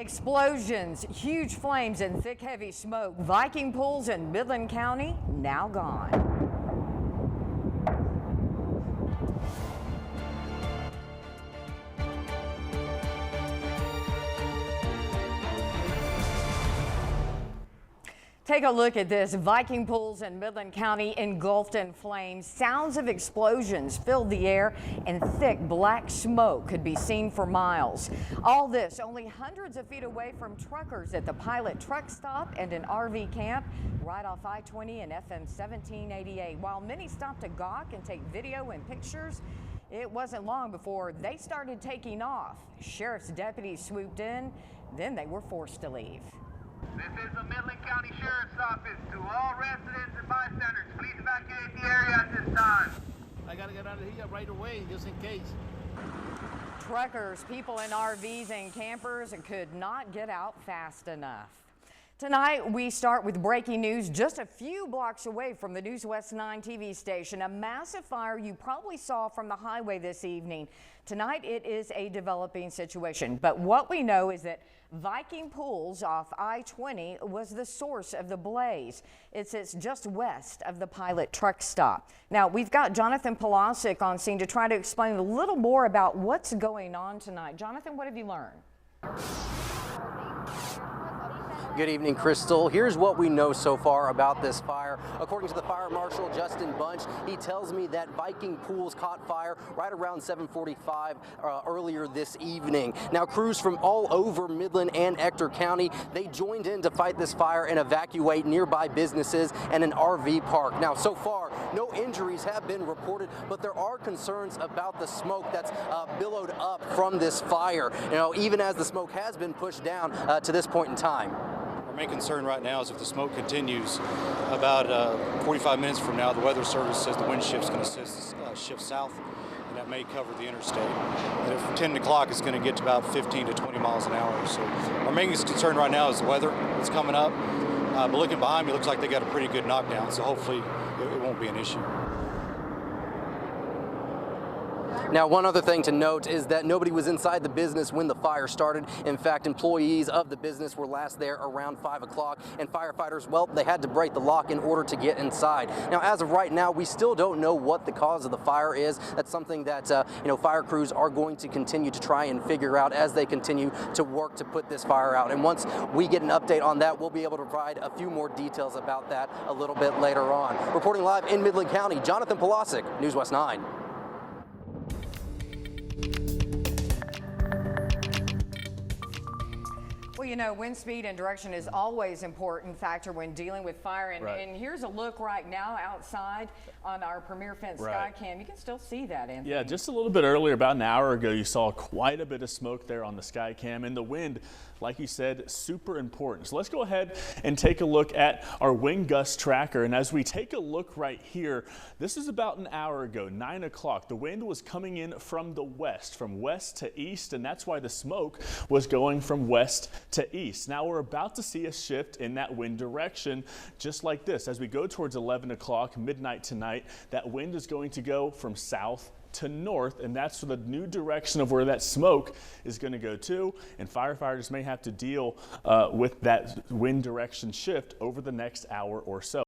Explosions, huge flames, and thick, heavy smoke. Viking pools in Midland County now gone. Take a look at this. Viking pools in Midland County engulfed in flames. Sounds of explosions filled the air, and thick black smoke could be seen for miles. All this only hundreds of feet away from truckers at the Pilot truck stop and an RV camp right off I-20 and FM 1788. While many stopped to gawk and take video and pictures, it wasn't long before they started taking off. Sheriff's deputies swooped in, then they were forced to leave. This is the Midland County Sheriff's Office. To all residents and bystanders, please evacuate the area at this time. I gotta get out of here right away, just in case. Truckers, people in RVs and campers could not get out fast enough. Tonight, we start with breaking news just a few blocks away from the NewsWest 9 TV station. A massive fire you probably saw from the highway this evening. Tonight, it is a developing situation. But what we know is that Viking Pools off I-20 was the source of the blaze. It sits just west of the Pilot truck stop. Now, we've got Jonathan Polasic on scene to try to explain a little more about what's going on tonight. Jonathan, what have you learned? Good evening, Crystal. Here's what we know so far about this fire. According to the fire marshal, Justin Bunch, he tells me that Viking Pools caught fire right around 7:45 earlier this evening. Now, crews from all over Midland and Ector County, they joined in to fight this fire and evacuate nearby businesses and an RV park. Now, so far, no injuries have been reported, but there are concerns about the smoke that's billowed up from this fire, even as the smoke has been pushed down to this point in time. Our main concern right now is if the smoke continues, about 45 minutes from now, the Weather Service says the wind shift's going to shift south, and that may cover the interstate. And at 10 o'clock, it's going to get to about 15 to 20 miles an hour. So our main concern right now is the weather that's coming up. But looking behind me, it looks like they got a pretty good knockdown, so hopefully it won't be an issue. Now, one other thing to note is that nobody was inside the business when the fire started. In fact, employees of the business were last there around 5 o'clock, and firefighters, well, they had to break the lock in order to get inside. Now, as of right now, we still don't know what the cause of the fire is. That's something that, fire crews are going to continue to try and figure out as they continue to work to put this fire out. And once we get an update on that, we'll be able to provide a few more details about that a little bit later on. Reporting live in Midland County, Jonathan Polasic, NewsWest 9. Well, wind speed and direction is always an important factor when dealing with fire. And here's a look right now outside on our Premier Fence sky cam. You can still see that, Anthony. Yeah, just a little bit earlier, about an hour ago, you saw quite a bit of smoke there on the sky cam. And the wind, like you said, super important. So let's go ahead and take a look at our wind gust tracker. And as we take a look right here, this is about an hour ago, 9 o'clock. The wind was coming in from the west, from west to east, and that's why the smoke was going from west to east. Now we're about to see a shift in that wind direction, just like this. As we go towards 11 o'clock, midnight tonight, that wind is going to go from south to north, and that's the new direction of where that smoke is going to go to, and firefighters may have to deal with that wind direction shift over the next hour or so.